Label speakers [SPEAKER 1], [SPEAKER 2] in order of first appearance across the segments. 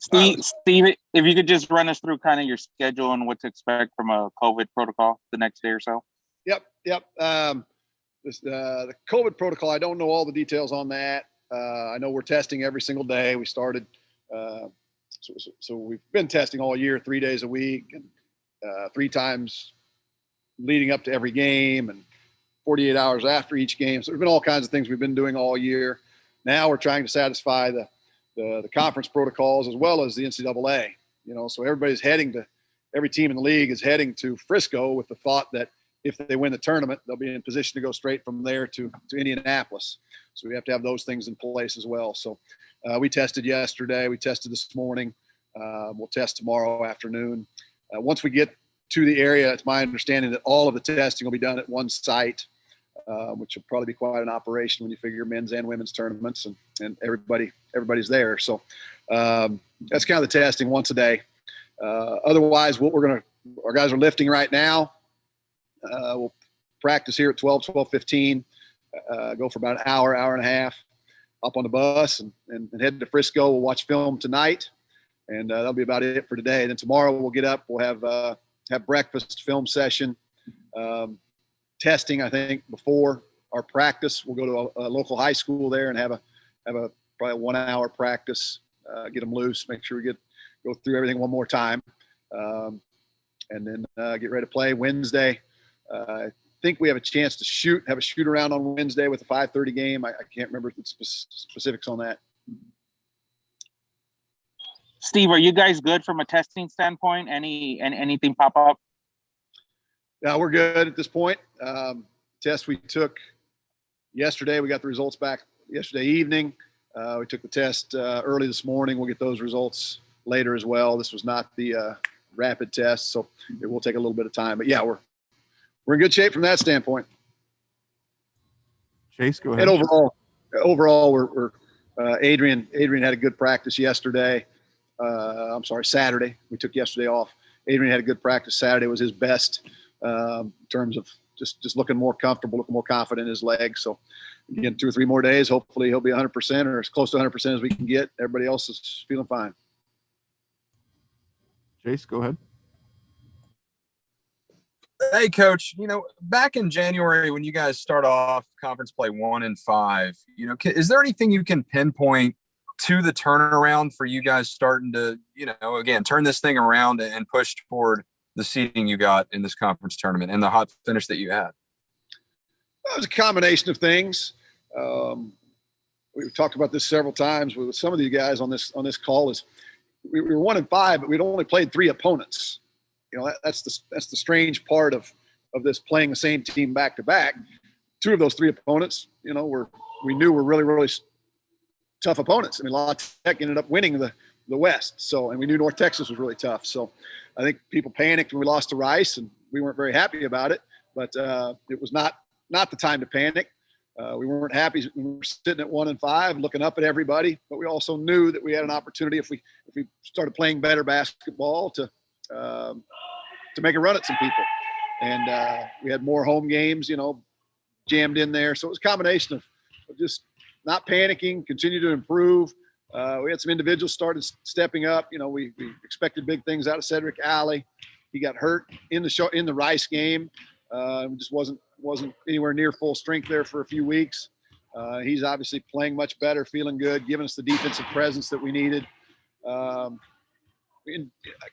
[SPEAKER 1] Steve, if you could just run us through kind of your schedule and what to expect from a COVID protocol the next day or so.
[SPEAKER 2] Yep. The COVID protocol, I don't know all the details on that. I know we're testing every single day. We started, so we've been testing all year, 3 days a week, and 3 times leading up to every game, and 48 hours after each game. So there's been all kinds of things we've been doing all year. Now we're trying to satisfy the conference protocols as well as the NCAA. So every team in the league is heading to Frisco with the thought that if they win the tournament, they'll be in position to go straight from there to Indianapolis. So we have to have those things in place as well. So we tested yesterday. We tested this morning. We'll test tomorrow afternoon. Once we get to the area, it's my understanding that all of the testing will be done at one site, which will probably be quite an operation when you figure men's and women's tournaments and everybody's there. So that's kind of the testing once a day. Otherwise, our guys are lifting right now. We'll practice here at 12:15, go for about an hour and a half, up on the bus and head to Frisco. We'll watch film tonight, and that'll be about it for today. Then tomorrow we'll get up. We'll have breakfast, film session, testing. I think before our practice, we'll go to a local high school there and have a probably a 1 hour practice. Get them loose, make sure we go through everything one more time, and then get ready to play Wednesday. I think we have a chance to have a shoot around on Wednesday with a 5:30 game. I can't remember the specifics on that.
[SPEAKER 1] Steve, are you guys good from a testing standpoint? Anything pop up?
[SPEAKER 2] Yeah, we're good at this point. Test we took yesterday, we got the results back yesterday evening. We took the test early this morning. We'll get those results later as well. This was not the rapid test, so it will take a little bit of time. But yeah, we're in good shape from that standpoint.
[SPEAKER 3] Chase, go ahead.
[SPEAKER 2] And overall, we're Adrian had a good practice yesterday. Saturday. We took yesterday off. Adrian had a good practice. Saturday was his best in terms of just looking more comfortable, looking more confident in his legs. So again, 2 or 3 more days, hopefully he'll be 100% or as close to 100% as we can get. Everybody else is feeling fine.
[SPEAKER 3] Chase, go ahead.
[SPEAKER 4] Hey, Coach, back in January when you guys start off conference play 1-5, is there anything you can pinpoint to the turnaround for you guys starting to, again, turn this thing around and push toward the seeding you got in this conference tournament and the hot finish that you had?
[SPEAKER 2] Well, it was a combination of things. We've talked about this several times with some of you guys on this call. Is we were 1-5, but we'd only played 3 opponents. That's the strange part of this, playing the same team back to back. 2 of those 3 opponents, we knew were really, really tough opponents. I mean, La Tech ended up winning the West. So, and we knew North Texas was really tough. So I think people panicked when we lost to Rice, and we weren't very happy about it, but it was not the time to panic. We weren't happy. We were sitting at 1-5, looking up at everybody, but we also knew that we had an opportunity if we started playing better basketball to make a run at some people. And we had more home games, jammed in there. So it was a combination of just not panicking, continue to improve. We had some individuals started stepping up. We expected big things out of Cedric Alley. He got hurt in the Rice game. Just wasn't anywhere near full strength there for a few weeks. He's obviously playing much better, feeling good, giving us the defensive presence that we needed. I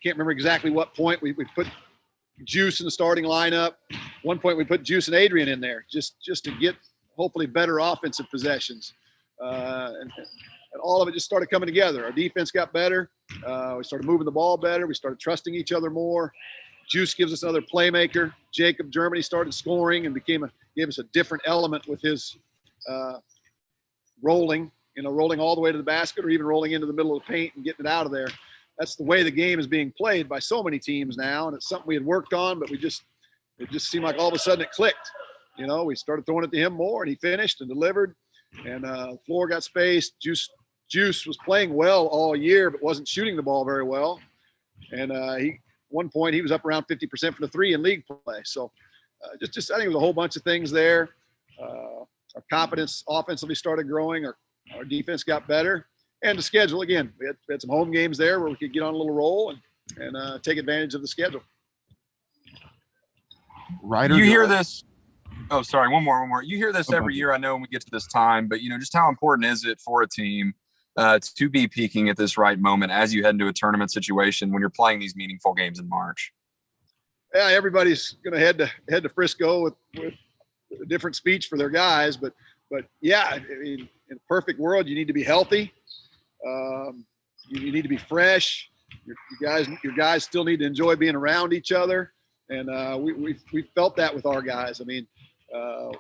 [SPEAKER 2] can't remember exactly what point we put Juice in the starting lineup. One point we put Juice and Adrian in there just to get hopefully better offensive possessions. And all of it just started coming together. Our defense got better. We started moving the ball better. We started trusting each other more. Juice gives us another playmaker. Jacob Germany started scoring and gave us a different element with his rolling all the way to the basket or even rolling into the middle of the paint and getting it out of there. That's the way the game is being played by so many teams now, and it's something we had worked on, but it just seemed like all of a sudden it clicked. We started throwing it to him more, and he finished and delivered, and the floor got spaced. Juice was playing well all year, but wasn't shooting the ball very well. And one point he was up around 50% from the 3 in league play. So just I think it was a whole bunch of things there. Our confidence offensively started growing. Our defense got better, And the schedule, again, we had some home games there where we could get on a little roll and take advantage of the schedule.
[SPEAKER 4] Ryder, you hear this. Oh, sorry. One more. You hear this every year, I know, when we get to this time, but, just how important is it for a team to be peaking at this right moment as you head into a tournament situation when you're playing these meaningful games in March?
[SPEAKER 2] Yeah, everybody's going to head to Frisco with a different speech for their guys, but yeah, I mean, in a perfect world, you need to be healthy. You need to be fresh. Your guys still need to enjoy being around each other, and we felt that with our guys. I mean, the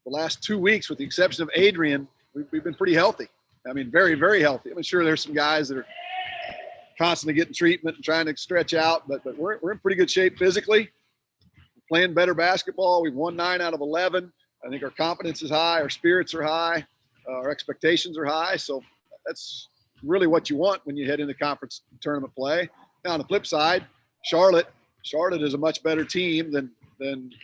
[SPEAKER 2] last 2 weeks, with the exception of Adrian, we've been pretty healthy. I mean, very, very healthy. I'm sure there's some guys that are constantly getting treatment and trying to stretch out, but we're in pretty good shape physically. We're playing better basketball. We've won 9 out of 11. I think our confidence is high. Our spirits are high. Our expectations are high. So that's really what you want when you head into conference tournament play. Now, on the flip side, Charlotte is a much better team than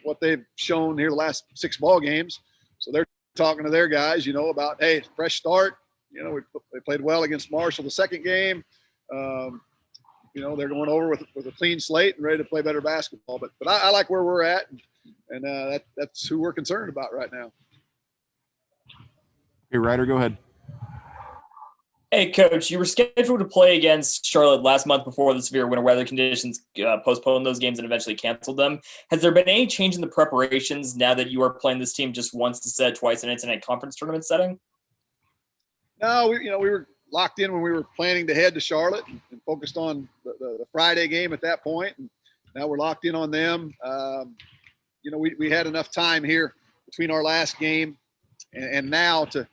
[SPEAKER 2] what they've shown here the last 6 ball games. So they're talking to their guys, about, hey, fresh start. They played well against Marshall the second game. They're going over with a clean slate and ready to play better basketball. But I like where we're at, and that's who we're concerned about right now.
[SPEAKER 3] Hey, Ryder, go ahead.
[SPEAKER 5] Hey, Coach, you were scheduled to play against Charlotte last month before the severe winter weather conditions postponed those games and eventually canceled them. Has there been any change in the preparations now that you are playing this team just once instead of twice in an NCAA conference tournament setting?
[SPEAKER 2] No, we were locked in when we were planning to head to Charlotte and focused on the Friday game at that point. And now we're locked in on them. We had enough time here between our last game and now to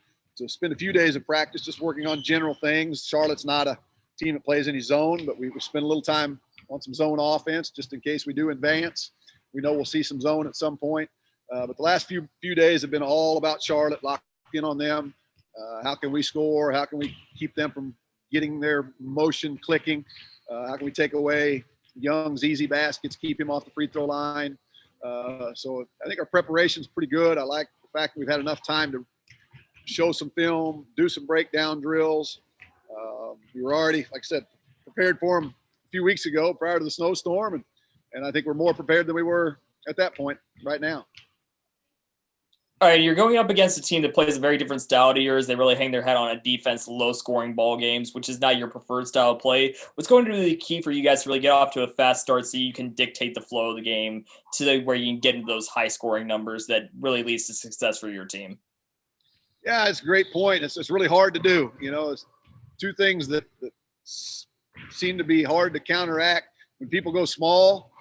[SPEAKER 2] spend a few days of practice just working on general things. Charlotte's not a team that plays any zone, but we spend a little time on some zone offense just in case we do advance. We know we'll see some zone at some point. But the last few days have been all about Charlotte, locked in on them. How can we score? How can we keep them from getting their motion clicking? How can we take away Young's easy baskets, keep him off the free throw line? So I think our preparation's pretty good. I like the fact that we've had enough time to show some film, do some breakdown drills. We were already, like I said, prepared for them a few weeks ago prior to the snowstorm, and I think we're more prepared than we were at that point right now.
[SPEAKER 5] All right, you're going up against a team that plays a very different style to yours. They really hang their head on a defense, low-scoring ball games, which is not your preferred style of play. What's going to be the key for you guys to really get off to a fast start so you can dictate the flow of the game to where you can get into those high-scoring numbers that really leads to success for your team?
[SPEAKER 2] Yeah, it's a great point. It's really hard to do. It's two things that seem to be hard to counteract. When people go small,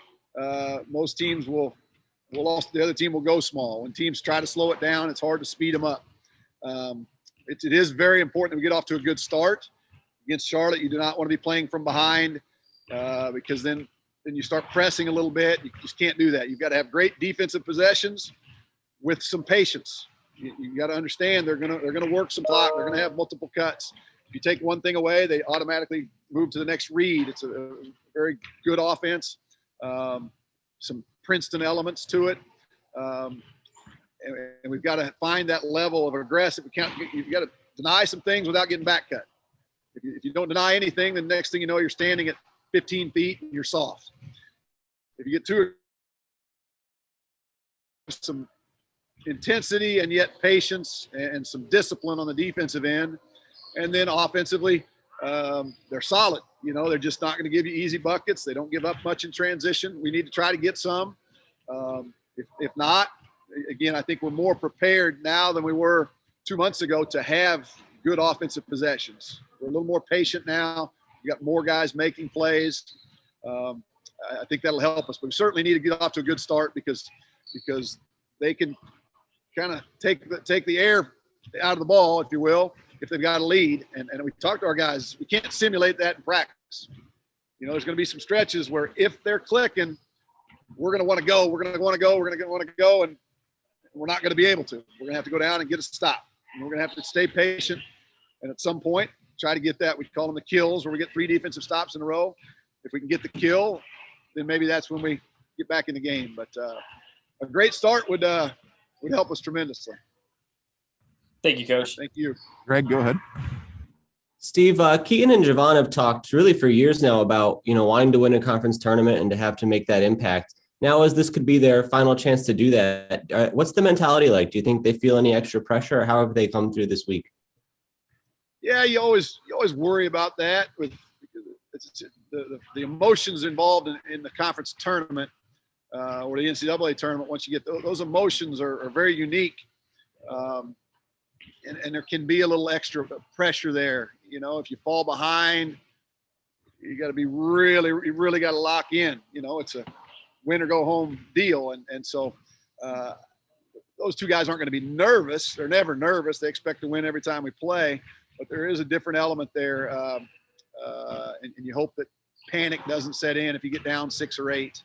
[SPEAKER 2] most teams the other team will go small. When teams try to slow it down, it's hard to speed them up. It is very important that we get off to a good start. Against Charlotte, you do not want to be playing from behind because then you start pressing a little bit. You just can't do that. You've got to have great defensive possessions with some patience. You got to understand they're gonna work some clock. They're gonna have multiple cuts. If you take one thing away, they automatically move to the next read. It's a very good offense. Some Princeton elements to it, and we've got to find that level of aggressive. You've got to deny some things without getting back cut. If you don't deny anything, then the next thing you know, you're standing at 15 feet and you're soft. If you get too some intensity and yet patience and some discipline on the defensive end, and then offensively, they're solid. They're just not going to give you easy buckets. They don't give up much in transition. We need to try to get some. If not, again, I think we're more prepared now than we were 2 months ago to have good offensive possessions. We're a little more patient now. We got more guys making plays. I think that'll help us. But we certainly need to get off to a good start because they can kind of take the air out of the ball, if you will, if they've got a lead. And we talked to our guys. We can't simulate that in practice. There's going to be some stretches where if they're clicking, we're going to want to go. We're going to want to go. We're going to want to go, and we're not going to be able to. We're going to have to go down and get a stop. And we're going to have to stay patient. And at some point, try to get that. We call them the kills, where we get 3 defensive stops in a row. If we can get the kill, then maybe that's when we get back in the game. But a great start would help us tremendously.
[SPEAKER 5] Thank you, Coach.
[SPEAKER 2] Thank you.
[SPEAKER 3] Greg, go ahead. Steve, Keaton and Javon have talked really for years now about, wanting to win a conference tournament and to have to make that impact. Now, as this could be their final chance to do that, what's the mentality like? Do you think they feel any extra pressure, or how have they come through this week?
[SPEAKER 2] Yeah, you always worry about that with the emotions involved in the conference tournament or the NCAA tournament. Once you get those emotions are very unique, and there can be a little extra pressure there. If you fall behind, you got to be you really got to lock in. It's a win or go home deal, and so those two guys aren't going to be nervous. They're never nervous. They expect to win every time we play, but there is a different element there, and you hope that panic doesn't set in if you get down 6 or 8.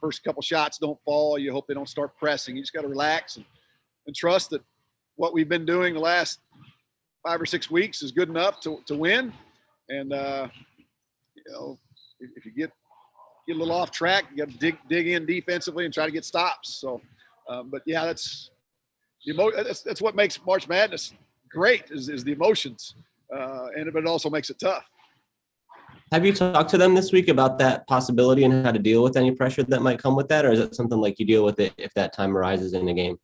[SPEAKER 2] First couple shots don't fall. You hope they don't start pressing. You just got to relax and trust that what we've been doing the last 5 or 6 weeks is good enough to win. And if you get a little off track, you got to dig in defensively and try to get stops. So, but yeah, that's what makes March Madness great is the emotions, but it also makes it tough.
[SPEAKER 3] Have you talked to them this week about that possibility and how to deal with any pressure that might come with that, or is it something like you deal with it if that time arises in the game?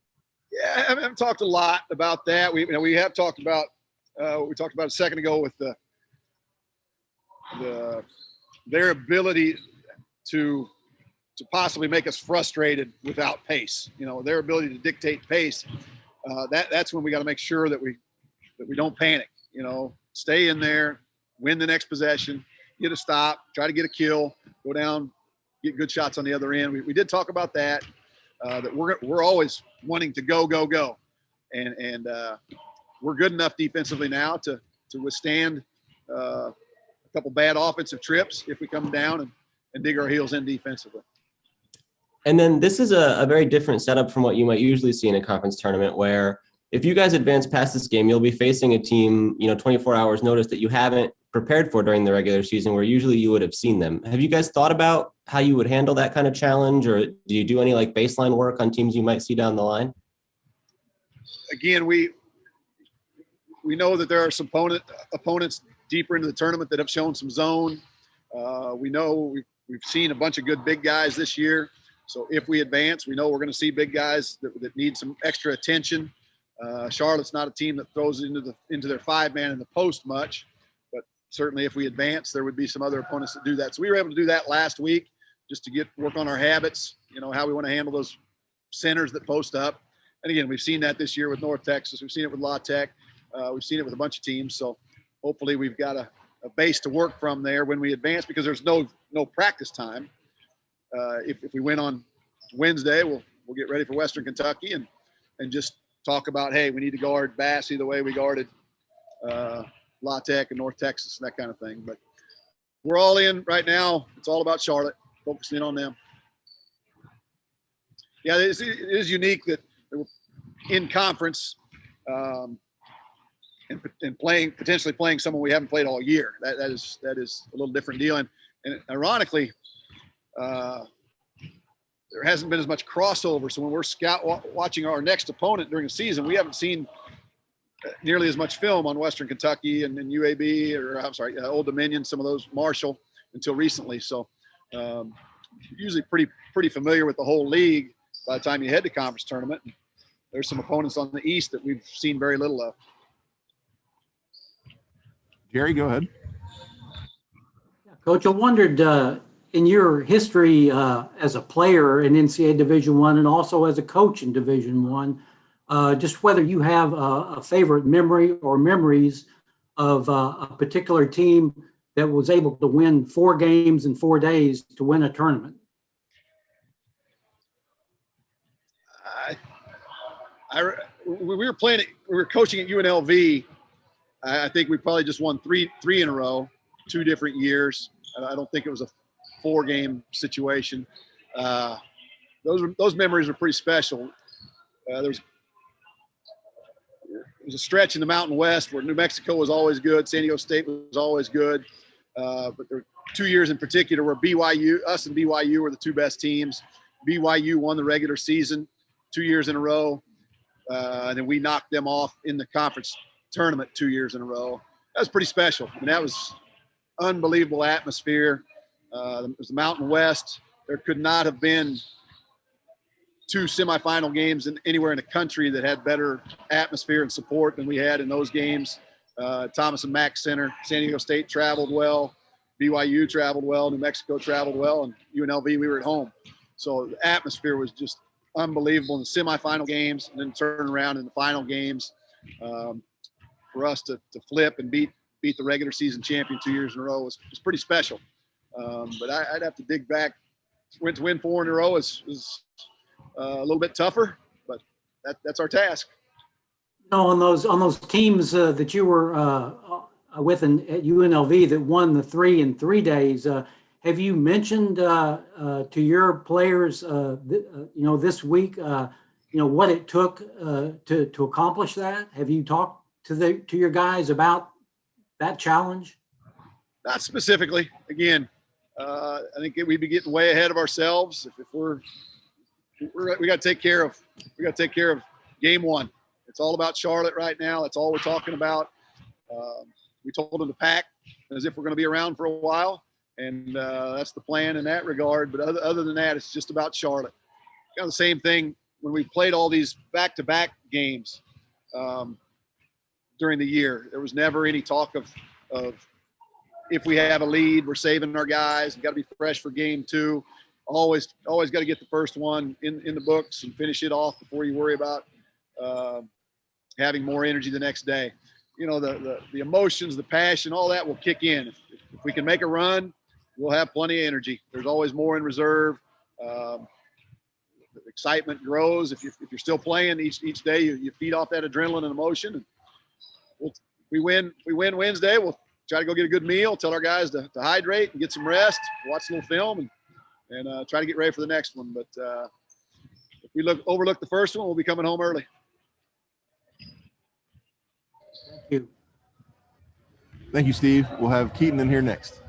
[SPEAKER 2] Yeah, I've talked a lot about that. We have talked about we talked about a second ago with their ability to possibly make us frustrated without pace. Their ability to dictate pace. That's when we got to make sure that we don't panic. Stay in there, win the next possession, get a stop, try to get a kill, go down, get good shots on the other end. We did talk about that. That we're always wanting to go, and we're good enough defensively now to withstand a couple bad offensive trips if we come down and dig our heels in defensively.
[SPEAKER 3] And then this is a very different setup from what you might usually see in a conference tournament, where if you guys advance past this game, you'll be facing a team, 24 hours notice that you haven't prepared for during the regular season, where usually you would have seen them. Have you guys thought about how you would handle that kind of challenge, or do you do any baseline work on teams you might see down the line?
[SPEAKER 2] Again, we know that there are some opponents deeper into the tournament that have shown some zone. We know we've seen a bunch of good big guys this year. So if we advance, we know we're going to see big guys that need some extra attention. Charlotte's not a team that throws into their 5-man in the post much, but certainly if we advance, there would be some other opponents that do that. So we were able to do that last week just to work on our habits, how we want to handle those centers that post up. And again, we've seen that this year with North Texas. We've seen it with La Tech. We've seen it with a bunch of teams. So hopefully we've got a base to work from there when we advance, because there's no practice time. If we win on Wednesday, we'll get ready for Western Kentucky and just talk about, hey, we need to guard Bassey the way we guarded La Tech and North Texas and that kind of thing. But we're all in right now. It's all about Charlotte, focusing in on them. Yeah, it is unique that we're in conference and potentially playing someone we haven't played all year. That is a little different deal. And ironically, there hasn't been as much crossover. So when we're watching our next opponent during the season, we haven't seen nearly as much film on Western Kentucky and UAB, or I'm sorry, Old Dominion, some of those, Marshall, until recently. So usually pretty familiar with the whole league by the time you head to conference tournament. There's some opponents on the East that we've seen very little of.
[SPEAKER 6] Jerry, go ahead.
[SPEAKER 7] Coach, I wondered, in your history as a player in NCAA Division I and also as a coach in Division I, just whether you have a favorite memory or memories of a particular team that was able to win 4 games in 4 days to win a tournament.
[SPEAKER 2] We were coaching at UNLV. I think we probably just won three in a row, 2 different years. I don't think it was a 4-game situation. Those memories were pretty special. There was a stretch in the Mountain West where New Mexico was always good, San Diego State was always good, but there were 2 years in particular where us and BYU were the 2 best teams. BYU won the regular season 2 years in a row, and then we knocked them off in the conference tournament 2 years in a row. That was pretty special. I mean, that was unbelievable atmosphere. It was the Mountain West. There could not have been 2 semifinal games anywhere in the country that had better atmosphere and support than we had in those games. Thomas and Mack Center, San Diego State traveled well, BYU traveled well, New Mexico traveled well, and UNLV, we were at home. So the atmosphere was just unbelievable in the semifinal games, and then turn around in the final games. For us to flip and beat the regular season champion 2 years in a row was pretty special. But I'd have to dig back. To win 4 in a row is a little bit tougher, but that's our task.
[SPEAKER 7] On those teams that you were with at UNLV that won the 3 in 3 days, have you mentioned to your players, this week, what it took to accomplish that? Have you talked to your guys about that challenge?
[SPEAKER 2] Not specifically. Again, I think we'd be getting way ahead of ourselves if we got to take care of game 1. It's all about Charlotte right now. That's all we're talking about. We told them to pack as if we're going to be around for a while, and that's the plan in that regard. But other than that, it's just about Charlotte. Kind of the same thing when we played all these back-to-back games during the year. There was never any talk of if we have a lead, we're saving our guys. We've got to be fresh for game 2. Always got to get the first one in the books and finish it off before you worry about having more energy the next day. The emotions, the passion, all that will kick in. If we can make a run, we'll have plenty of energy. There's always more in reserve. The excitement grows. If you're still playing each day, you feed off that adrenaline and emotion. And if we win Wednesday, we'll try to go get a good meal, tell our guys to hydrate and get some rest, watch a little film, and try to get ready for the next one. But if we overlook the first one, we'll be coming home early.
[SPEAKER 7] Thank you.
[SPEAKER 6] Thank you, Steve. We'll have Keaton in here next.